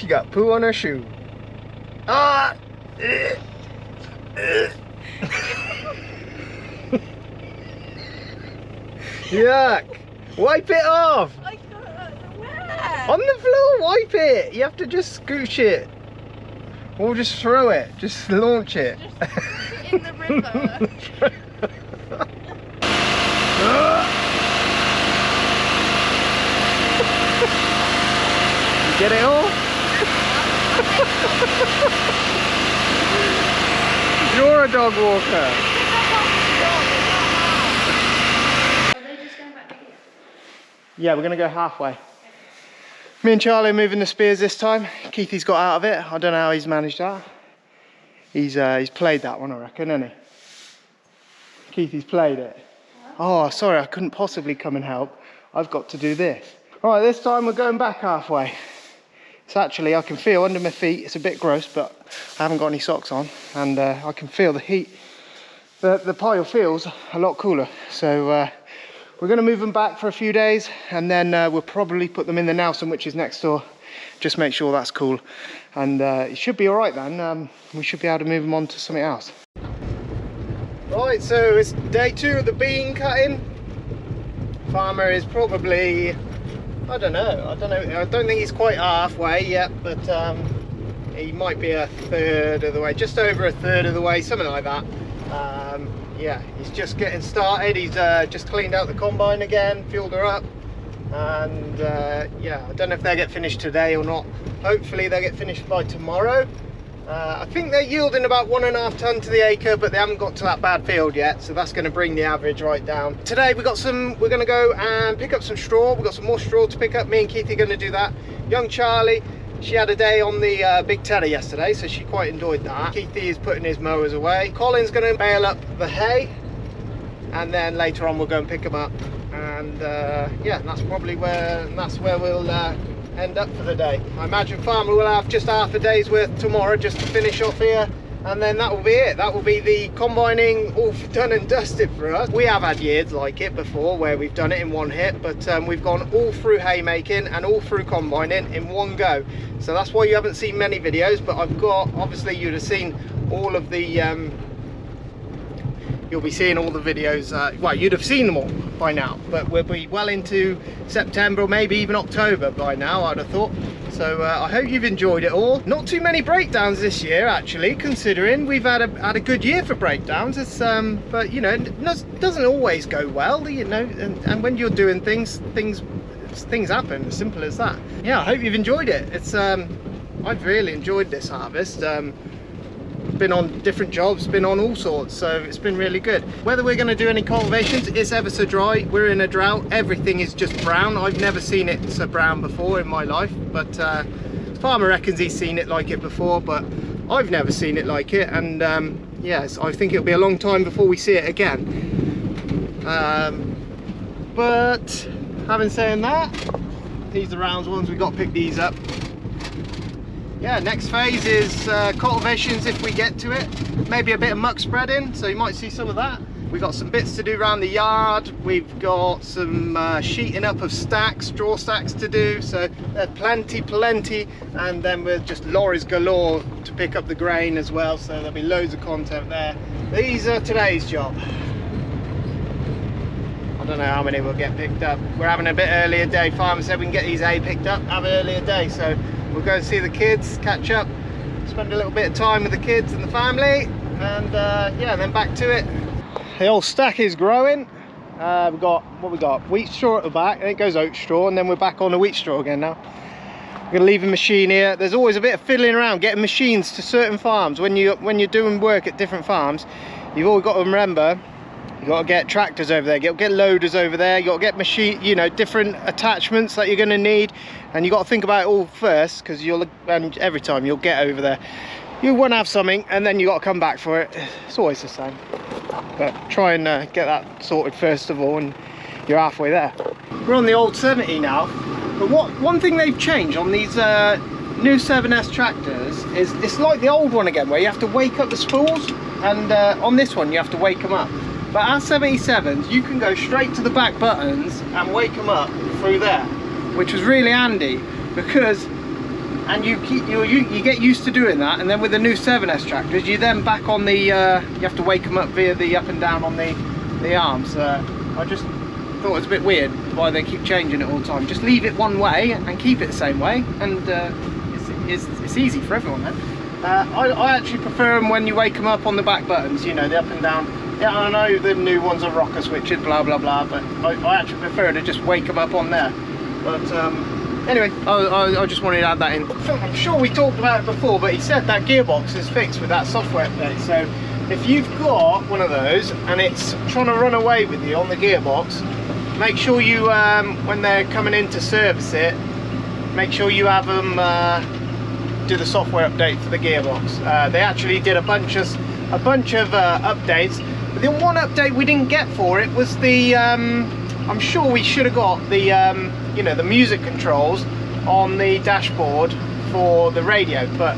She got poo on her shoe. Ah! Yuck! Wipe it off! I can't. Where? On the floor, wipe it! You have to just scooch it. Or just throw it. Just launch it. Just put it in the river. Get it all? You're a dog walker. Are they just going back to here? Yeah, we're gonna go halfway. Me and Charlie are moving the spears this time. Keithy's got out of it. I don't know how he's managed that. He's played that one, I reckon, hasn't he? Keithy's played it. Oh, sorry, I couldn't possibly come and help. I've got to do this. All right, this time we're going back halfway. It's actually, I can feel under my feet, it's a bit gross, but I haven't got any socks on, and I can feel the heat. The pile feels a lot cooler. So we're gonna move them back for a few days, and then we'll probably put them in the Nelson, which is next door. Just make sure that's cool. And it should be all right then. We should be able to move them on to something else. Right, so it's day 2 of the bean cutting. Farmer is probably, I don't know. I don't think he's quite halfway yet, but he might be a third of the way, just over a third of the way, something like that. Yeah, he's just getting started. He's just cleaned out the combine again, fueled her up, and yeah, I don't know if they'll get finished today or not. Hopefully they'll get finished by tomorrow. I think they're yielding about 1.5 ton to the acre, but they haven't got to that bad field yet, so that's going to bring the average right down. Today we're going to go and pick up some straw. We've got some more straw to pick up. Me and Keithy are going to do that. Young Charlie, she had a day on the big tedder yesterday, so she quite enjoyed that. Keithy is putting his mowers away. Colin's going to bale up the hay, and then later on we'll go and pick them up. And yeah, that's probably where we'll end up for the day. I imagine Farmer will have just half a day's worth tomorrow just to finish off here, and then that will be it. That will be the combining all done and dusted for us. We have had years like it before where we've done it in one hit, but we've gone all through haymaking and all through combining in one go. So that's why you haven't seen many videos, but I've got, obviously you'd have seen all of the you'll be seeing all the videos, well, you'd have seen them all by now, but we'll be well into September or maybe even October by now, I'd have thought. So I hope you've enjoyed it all. Not too many breakdowns this year, actually, considering we've had a good year for breakdowns. It's but you know, it doesn't always go well, you know, and when you're doing things happen, as simple as that. Yeah, I hope you've enjoyed it. It's I've really enjoyed this harvest. Been on different jobs, been on all sorts, so it's been really good. Whether we're going to do any cultivations, it's ever so dry. We're in a drought, everything is just brown. I've never seen it so brown before in my life, but Farmer reckons he's seen it like it before, but I've never seen it like it. And yes, I think it'll be a long time before we see it again. But having said that, these are the round ones, we've got to pick these up. Yeah, next phase is cultivations if we get to it. Maybe a bit of muck spreading, so you might see some of that. We've got some bits to do around the yard. We've got some sheeting up of stacks, straw stacks to do. So there's plenty. And then we're just lorries galore to pick up the grain as well. So there'll be loads of content there. These are today's job. I don't know how many we'll get picked up. We're having a bit earlier day. Farmer said we can get these hay picked up, have an earlier day. So we'll go and see the kids, catch up, spend a little bit of time with the kids and the family, and yeah, then back to it. The old stack is growing. We've got, what we got? Wheat straw at the back, and it goes oat straw, and then we're back on the wheat straw again now. We're gonna leave a machine here. There's always a bit of fiddling around, getting machines to certain farms. When you're doing work at different farms, you've always got to remember, you got to get tractors over there, get loaders over there, you got to get machine, you know, different attachments that you're going to need, and you got to think about it all first, because and every time you'll get over there, you want to have something, and then you got to come back for it. It's always the same, but try and get that sorted first of all, and you're halfway there. We're on the old 70 now, but one thing they've changed on these new 7S tractors is it's like the old one again, where you have to wake up the spools, and on this one you have to wake them up. But our 77s, you can go straight to the back buttons and wake them up through there, which was really handy, because and you get used to doing that, and then with the new 7S tractors, you then back on the, you have to wake them up via the up and down on the arms. I just thought it was a bit weird why they keep changing it all the time. Just leave it one way and keep it the same way, and it's easy for everyone then. I actually prefer them when you wake them up on the back buttons, you know, the up and down. Yeah, I know the new ones are rocker switches, blah blah blah, but I actually prefer to just wake them up on there. But anyway, I just wanted to add that in. I'm sure we talked about it before, but he said that gearbox is fixed with that software update. So if you've got one of those and it's trying to run away with you on the gearbox, make sure you, when they're coming in to service it, make sure you have them do the software update for the gearbox. They actually did a bunch of updates. But the one update we didn't get for it was the, I'm sure we should have got the, you know, the music controls on the dashboard for the radio, but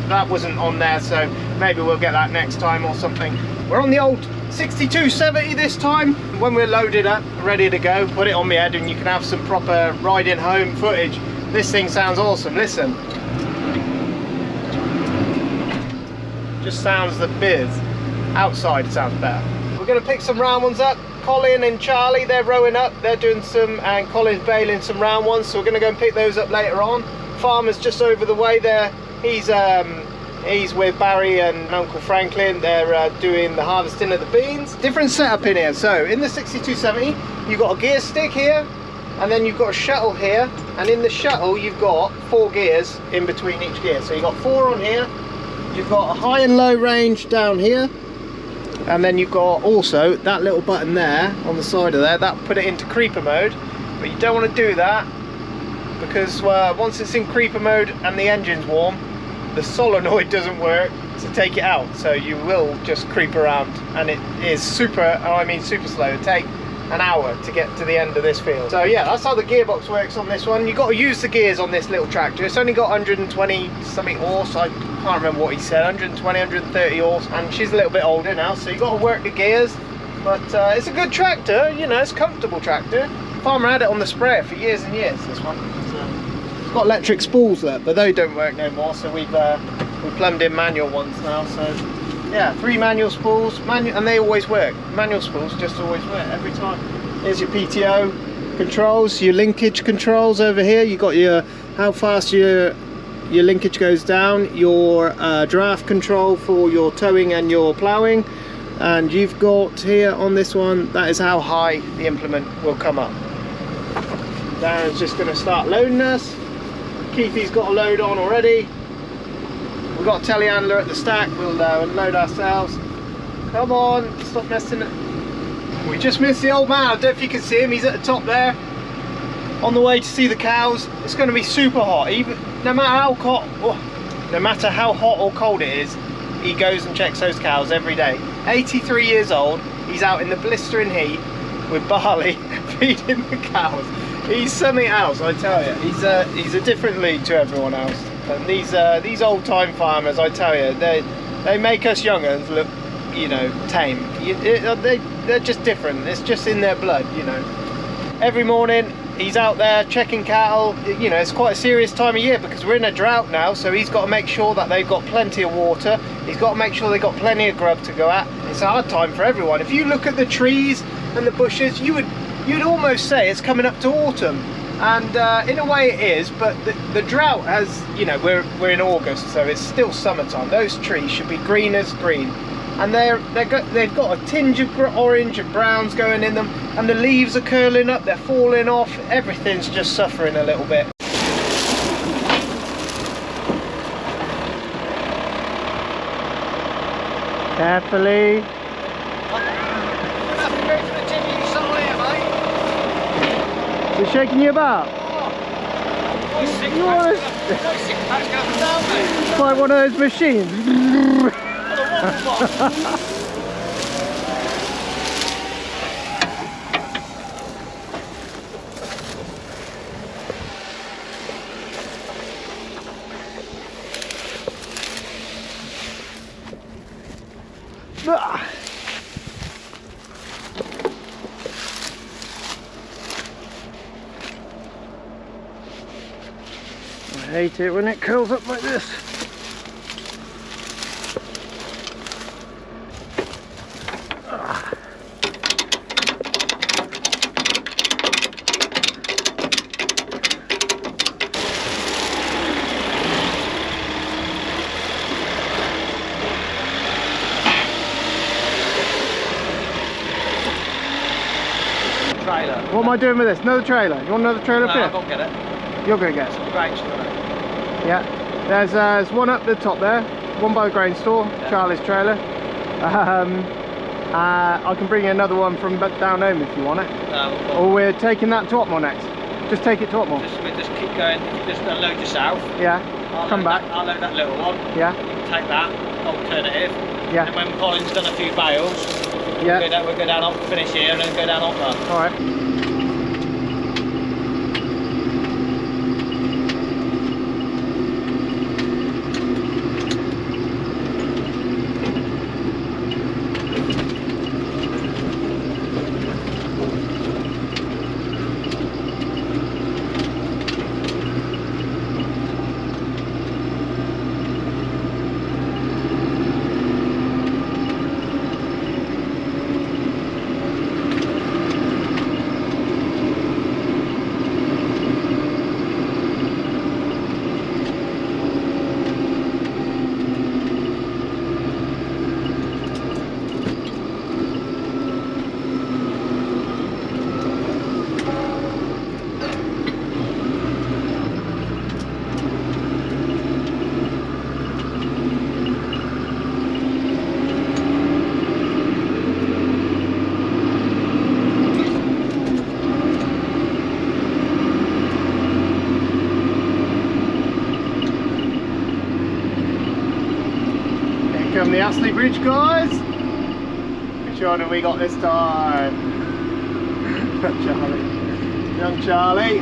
that wasn't on there, so maybe we'll get that next time or something. We're on the old 6270 this time. When we're loaded up, ready to go, put it on my head and you can have some proper riding home footage. This thing sounds awesome, listen. Just sounds the biz. Outside it sounds better. We're going to pick some round ones up. Colin and Charlie, they're rowing up, they're doing some, and Colin's bailing some round ones, so we're going to go and pick those up later on. Farmer's just over the way there. He's with Barry and Uncle Franklin. They're doing the harvesting of the beans. Different setup in here. So in the 6270, you've got a gear stick here, and then you've got a shuttle here, and in the shuttle you've got 4 gears in between each gear. So you've got 4 on here, you've got a high and low range down here, and then you've got also that little button there on the side of there, that put it into creeper mode. But you don't want to do that because once it's in creeper mode and the engine's warm, the solenoid doesn't work to take it out, so you will just creep around, and it is super, I mean super slow. It'll take an hour to get to the end of this field. So yeah, that's how the gearbox works on this one. You've got to use the gears on this little tractor. It's only got 120 something horse, I can't remember what he said, 120, 130 horse, and she's a little bit older now, so you've got to work the gears. But it's a good tractor, you know, it's a comfortable tractor. Farmer had it on the sprayer for years and years, this one. It's got electric spools there, but they don't work no more, so we've plumbed in manual ones now. So yeah, 3 manual spools, and they always work. Manual spools just always work every time. Here's your PTO controls, your linkage controls over here. You got your how fast your linkage goes down, your draft control for your towing and your ploughing, and you've got here on this one, that is how high the implement will come up. Darren's just going to start loading us. Keithy's got a load on already. We've got a telehandler at the stack, we'll load ourselves. Come on, stop messing it. We just missed the old man, I don't know if you can see him, he's at the top there. On the way to see the cows. It's going to be super hot, even no matter how hot or cold it is, he goes and checks those cows every day. 83 years old, he's out in the blistering heat with barley feeding the cows. He's something else, I tell you. He's a different league to everyone else. And these old-time farmers, I tell you, they make us young'uns look, you know, tame. They're just different. It's just in their blood, you know. Every morning he's out there checking cattle. You know, it's quite a serious time of year because we're in a drought now, so he's got to make sure that they've got plenty of water. He's got to make sure they've got plenty of grub to go at. It's a hard time for everyone. If you look at the trees and the bushes, you'd almost say it's coming up to autumn, and in a way it is, but the drought has, you know, we're in August, so it's still summertime. Those trees should be green as green, and they've got a tinge of orange and browns going in them, and the leaves are curling up, they're falling off, everything's just suffering a little bit. Carefully. Is it shaking you about? It's like one of those machines. I hate it when it curls up like this. Trailer. What am I doing with this? Another trailer? You want another trailer No, up I here? can't get it. You're going to get it. The grain store. Yeah. There's one up the top there. One by the grain store. Yeah. Charlie's trailer. I can bring you another one from down home if you want it. Or we're taking that to Otmore next. Just take it to Otmore. Just keep going. Just unload yourself. Yeah. Come back. I'll load that little one. Yeah. Take that. Alternative. Yeah. And when Colin's done a few bales, Yeah. we'll go down, finish here, and then go down Otmore. All right. Come the Astley Bridge, guys. Which one have we got this time? Charlie. Young Charlie.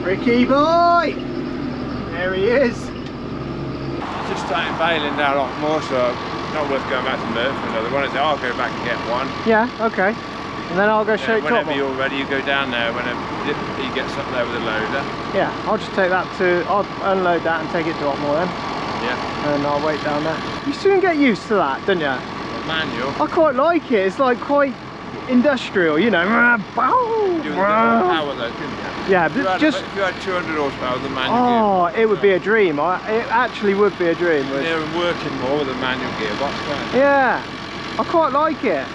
Ricky boy! There he is. Just starting bailing down Otmore, so not worth going back to Merthyr for another one. I'll go back and get one. Yeah, okay. And then I'll go straight to Whenever Otmore. you're ready, you go down there. Whenever he gets up there with a loader. Yeah, I'll just take that to, I'll unload that and take it to Otmore then. Yeah. And I'll wait down there. You soon get used to that, don't you? A manual. I quite like it. It's like quite industrial, you know. You a bit more power though, couldn't you? Yeah, If you but had, just. if you had 200 horsepower with a manual Oh, gearbox, it would be a dream. It actually would be a dream. you're near and working more with a manual gearbox, can't you? Yeah, I quite like it.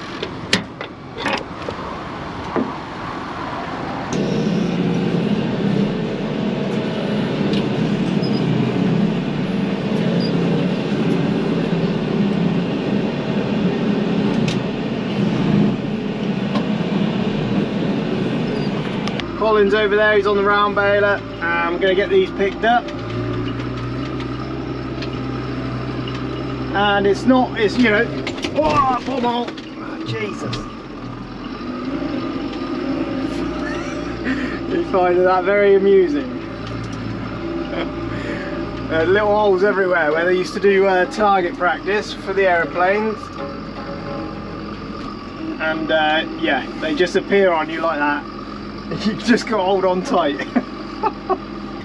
Colin's over there, he's on the round baler. I'm going to get these picked up. and it's not, it's, you know, oh, oh, Jesus. You find that very amusing. Little holes everywhere where they used to do target practice for the aeroplanes, and yeah, they just appear on you like that. You just got to hold on tight.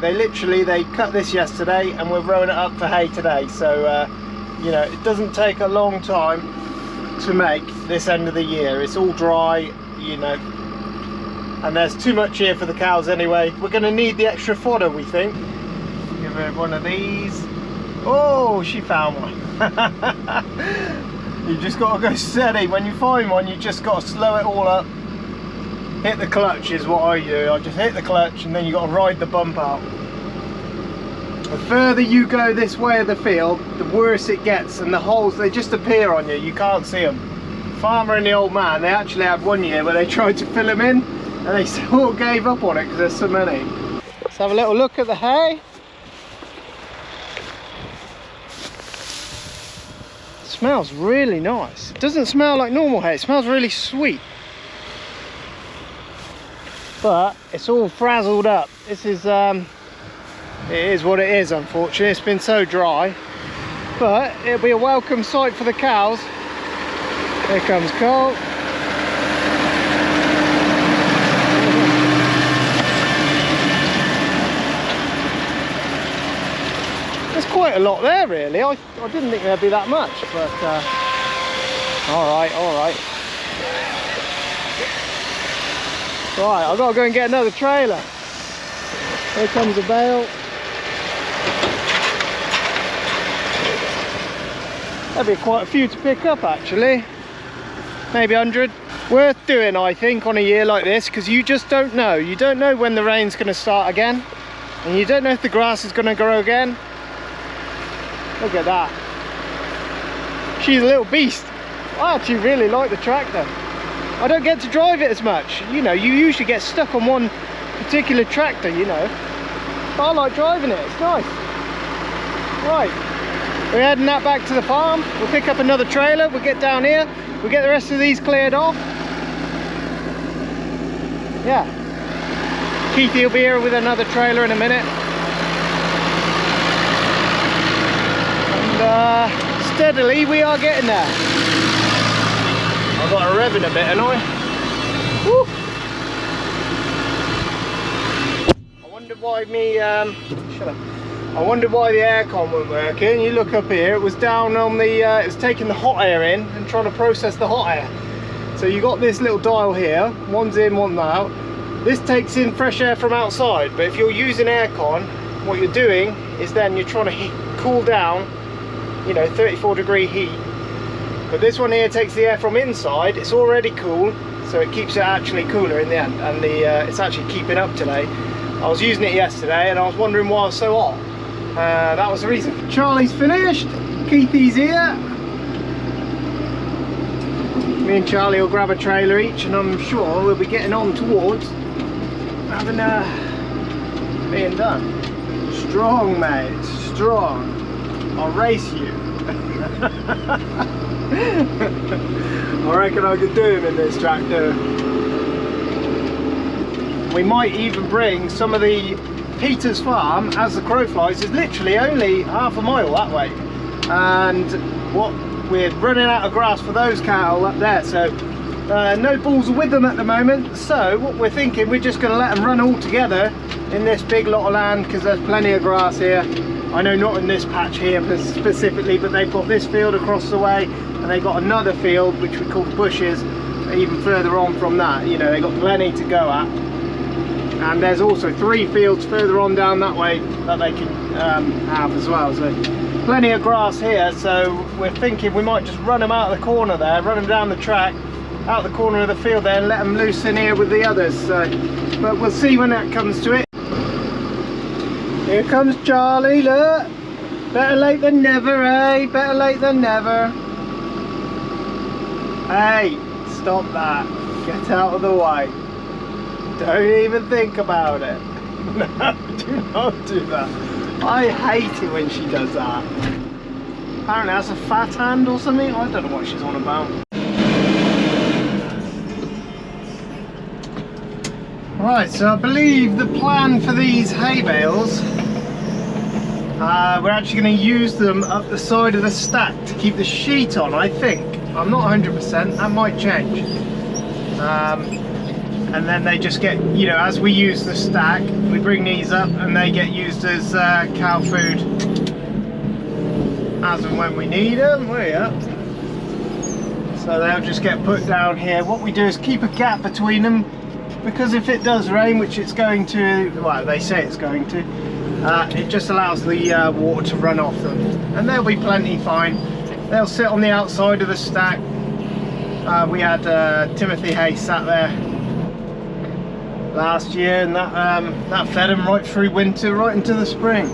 They cut this yesterday and we're rowing it up for hay today, so you know, it doesn't take a long time to make this end of the year. It's all dry, you know, and there's too much here for the cows anyway. We're going to need the extra fodder, we think. Give her one of these. Oh, she found one. You just got to go steady. When you find one, you just got to slow it all up. Hit the clutch is what I do. I just hit the clutch and then you got to ride the bump out. The further you go this way of the field, the worse it gets, and the holes, they just appear on you. You can't see them. Farmer and the old man, they actually had one year where they tried to fill them in and they sort of gave up on it because there's so many. Let's have a little look at the hay. It smells really nice. It doesn't smell like normal hay, it smells really sweet. But it's all frazzled up. This is it is what it is, unfortunately. It's been so dry, but it'll be a welcome sight for the cows. Here comes Cole. There's quite a lot there, really. I didn't think there'd be that much, but all right. Right, I've got to go and get another trailer. Here comes a bale. There'll be quite a few to pick up, actually. Maybe 100. Worth doing, I think, on a year like this, because you just don't know. You don't know when the rain's going to start again, and you don't know if the grass is going to grow again. Look at that. She's a little beast. I actually really like the tractor. I don't get to drive it as much. You know, you usually get stuck on one particular tractor, you know. But I like driving it, it's nice. Right, we're heading that back to the farm. We'll pick up another trailer, we'll get down here, we'll get the rest of these cleared off. Yeah. Keithy will be here with another trailer in a minute. And steadily we are getting there. I've got a rev in a bit, haven't I? Woo. I wonder why I wondered why the aircon wasn't working. You look up here, it was down on the, it was taking the hot air in and trying to process the hot air. So you got this little dial here, one's in, one's out. This takes in fresh air from outside, but if you're using aircon, what you're doing is then you're trying to cool down, you know, 34-degree heat. But this one here takes the air from inside. It's already cool, so it keeps it actually cooler in the end, and it's actually keeping up today. I was using it yesterday and I was wondering why it was so hot. That was the reason. Charlie's finished, Keithy's here. Me and Charlie will grab a trailer each, and I'm sure we'll be getting on towards having being done. Strong, mate, strong. I'll race you. I reckon I could do him in this tractor. We might even bring some of the Peter's farm, as the crow flies, is literally only half a mile that way, and what we're running out of grass for those cattle up there, so no bulls are with them at the moment. So what we're thinking, we're just going to let them run all together in this big lot of land, because there's plenty of grass here. I know not in this patch here specifically, but they've got this field across the way, and they've got another field which we call bushes even further on from that. You know, they've got plenty to go at, and there's also 3 fields further on down that way that they can have as well. So plenty of grass here, so we're thinking we might just run them out of the corner there, run them down the track, out the corner of the field there, and let them loose in here with the others. So, but we'll see when that comes to it. Here comes Charlie, look. Better late than never, eh? Better late than never. Hey, stop that. Get out of the way. Don't even think about it. No, do not do that. I hate it when she does that. Apparently that's a fat hand or something. I don't know what she's on about. Right, so I believe the plan for these hay bales, we're actually going to use them up the side of the stack to keep the sheet on, I think. I'm not 100%, that might change. And then they just get, you know, as we use the stack, we bring these up and they get used as cow food as and when we need them. So they'll just get put down here. What we do is keep a gap between them, because if it does rain, which it's going to, well, they say it's going to, it just allows the water to run off them, and they'll be plenty fine. They'll sit on the outside of the stack. We had Timothy Hay sat there last year, and that fed them right through winter, right into the spring.